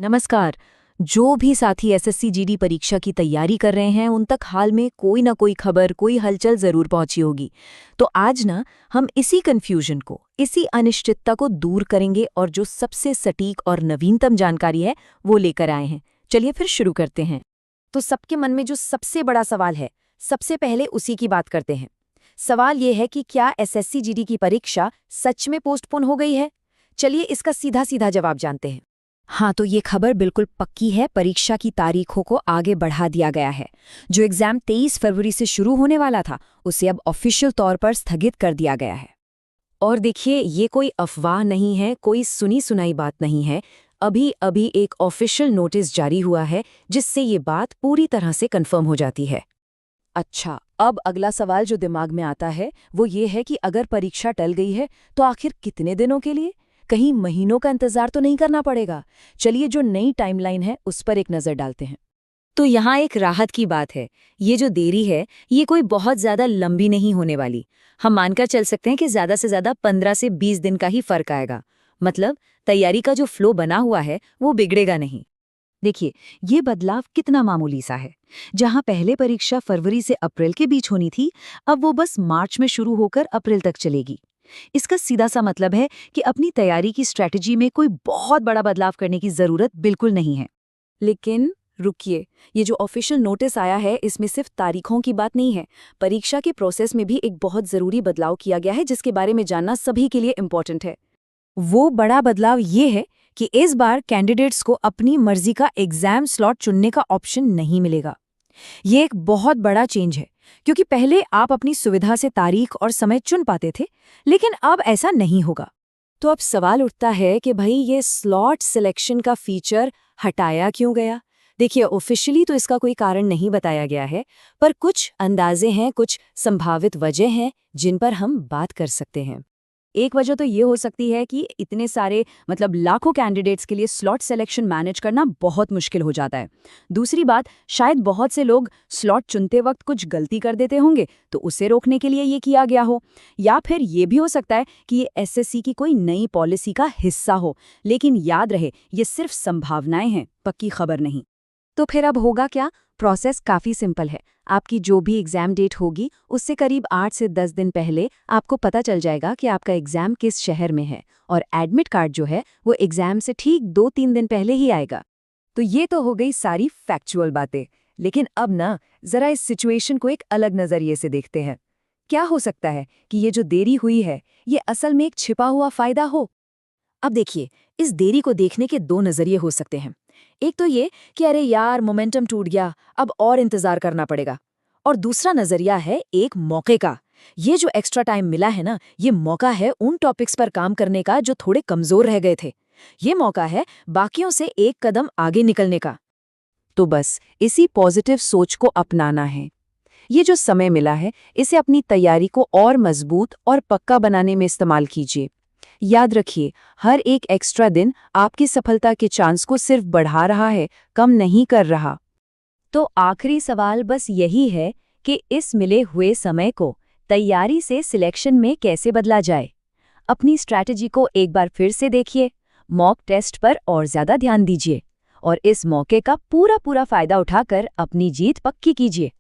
नमस्कार। जो भी साथी एसएससी जीडी परीक्षा की तैयारी कर रहे हैं उन तक हाल में कोई ना कोई खबर, कोई हलचल जरूर पहुंची होगी। तो आज ना हम इसी कंफ्यूजन को, इसी अनिश्चितता को दूर करेंगे और जो सबसे सटीक और नवीनतम जानकारी है वो लेकर आए हैं। चलिए फिर शुरू करते हैं। तो सबके मन में जो सबसे बड़ा सवाल है, सबसे पहले उसी की बात करते हैं। सवाल ये है कि क्या एसएससी जीडी की परीक्षा सच में पोस्टपोन हो गई है? चलिए इसका सीधा सीधा जवाब जानते हैं। हाँ, तो ये खबर बिल्कुल पक्की है। परीक्षा की तारीखों को आगे बढ़ा दिया गया है। जो एग्जाम 23 फरवरी से शुरू होने वाला था, उसे अब ऑफिशियल तौर पर स्थगित कर दिया गया है। और देखिए, ये कोई अफवाह नहीं है, कोई सुनी सुनाई बात नहीं है। अभी अभी एक ऑफिशियल नोटिस जारी हुआ है जिससे ये बात पूरी तरह से कंफर्म हो जाती है। अच्छा, अब अगला सवाल जो दिमाग में आता है वो ये है कि अगर परीक्षा टल गई है तो आखिर कितने दिनों के लिए? कहीं महीनों का इंतजार तो नहीं करना पड़ेगा? चलिए जो नई टाइमलाइन है उस पर एक नजर डालते हैं। तो यहाँ एक राहत की बात है। ये जो देरी है ये कोई बहुत ज्यादा लंबी नहीं होने वाली। हम मानकर चल सकते हैं कि ज्यादा से ज्यादा 15 से 20 दिन का ही फर्क आएगा। मतलब तैयारी का जो फ्लो बना हुआ है वो बिगड़ेगा नहीं। देखिए, ये बदलाव कितना मामूली सा है। जहां पहले परीक्षा फरवरी से अप्रैल के बीच होनी थी, अब वो बस मार्च में शुरू होकर अप्रैल तक चलेगी। इसका सीधा सा मतलब है कि अपनी तैयारी की स्ट्रैटेजी में कोई बहुत बड़ा बदलाव करने की जरूरत बिल्कुल नहीं है। लेकिन रुकिए, ये जो ऑफिशियल नोटिस आया है इसमें सिर्फ तारीखों की बात नहीं है। परीक्षा के प्रोसेस में भी एक बहुत जरूरी बदलाव किया गया है जिसके बारे में जानना सभी के लिए इम्पोर्टेंट है। वो बड़ा बदलाव ये है कि इस बार कैंडिडेट्स को अपनी मर्जी का एग्जाम स्लॉट चुनने का ऑप्शन नहीं मिलेगा। ये एक बहुत बड़ा चेंज है, क्योंकि पहले आप अपनी सुविधा से तारीख और समय चुन पाते थे, लेकिन अब ऐसा नहीं होगा। तो अब सवाल उठता है कि भाई ये स्लॉट सिलेक्शन का फीचर हटाया क्यों गया? देखिए, ऑफिशियली तो इसका कोई कारण नहीं बताया गया है, पर कुछ अंदाजे हैं, कुछ संभावित वजह हैं जिन पर हम बात कर सकते हैं। एक वजह तो ये हो सकती है कि इतने सारे लाखों कैंडिडेट्स के लिए स्लॉट सिलेक्शन मैनेज करना बहुत मुश्किल हो जाता है। दूसरी बात, शायद बहुत से लोग स्लॉट चुनते वक्त कुछ गलती कर देते होंगे, तो उसे रोकने के लिए ये किया गया हो। या फिर ये भी हो सकता है कि ये एसएससी की कोई नई पॉलिसी का हिस्सा हो। लेकिन याद रहे, ये सिर्फ संभावनाएं हैं, पक्की खबर नहीं। तो फिर अब होगा क्या? प्रोसेस काफ़ी सिंपल है। आपकी जो भी एग्ज़ाम डेट होगी उससे करीब 8 से 10 दिन पहले आपको पता चल जाएगा कि आपका एग्ज़ाम किस शहर में है, और एडमिट कार्ड जो है वो एग्ज़ाम से ठीक 2-3 दिन पहले ही आएगा। तो ये तो हो गई सारी फैक्चुअल बातें। लेकिन अब ना ज़रा इस सिचुएशन को एक अलग नज़रिए से देखते हैं। क्या हो सकता है कि ये जो देरी हुई है ये असल में एक छिपा हुआ फ़ायदा हो? अब देखिए, इस देरी को देखने के दो नज़रिए हो सकते हैं। एक तो ये कि अरे यार, मोमेंटम टूट गया, अब और इंतजार करना पड़ेगा। और दूसरा नजरिया है एक मौके का। ये जो एक्स्ट्रा टाइम मिला है ना, ये मौका है उन टॉपिक्स पर काम करने का जो थोड़े कमजोर रह गए थे। ये मौका है बाकियों से एक कदम आगे निकलने का। तो बस इसी पॉजिटिव सोच को अपनाना है। ये जो समय मिला है इसे अपनी तैयारी को और मजबूत और पक्का बनाने में इस्तेमाल कीजिए। याद रखिए, हर एक एक्स्ट्रा दिन आपकी सफलता के चांस को सिर्फ बढ़ा रहा है, कम नहीं कर रहा। तो आखिरी सवाल बस यही है कि इस मिले हुए समय को तैयारी से सिलेक्शन में कैसे बदला जाए। अपनी स्ट्रैटेजी को एक बार फिर से देखिए, मॉक टेस्ट पर और ज़्यादा ध्यान दीजिए, और इस मौके का पूरा फायदा उठाकर अपनी जीत पक्की कीजिए।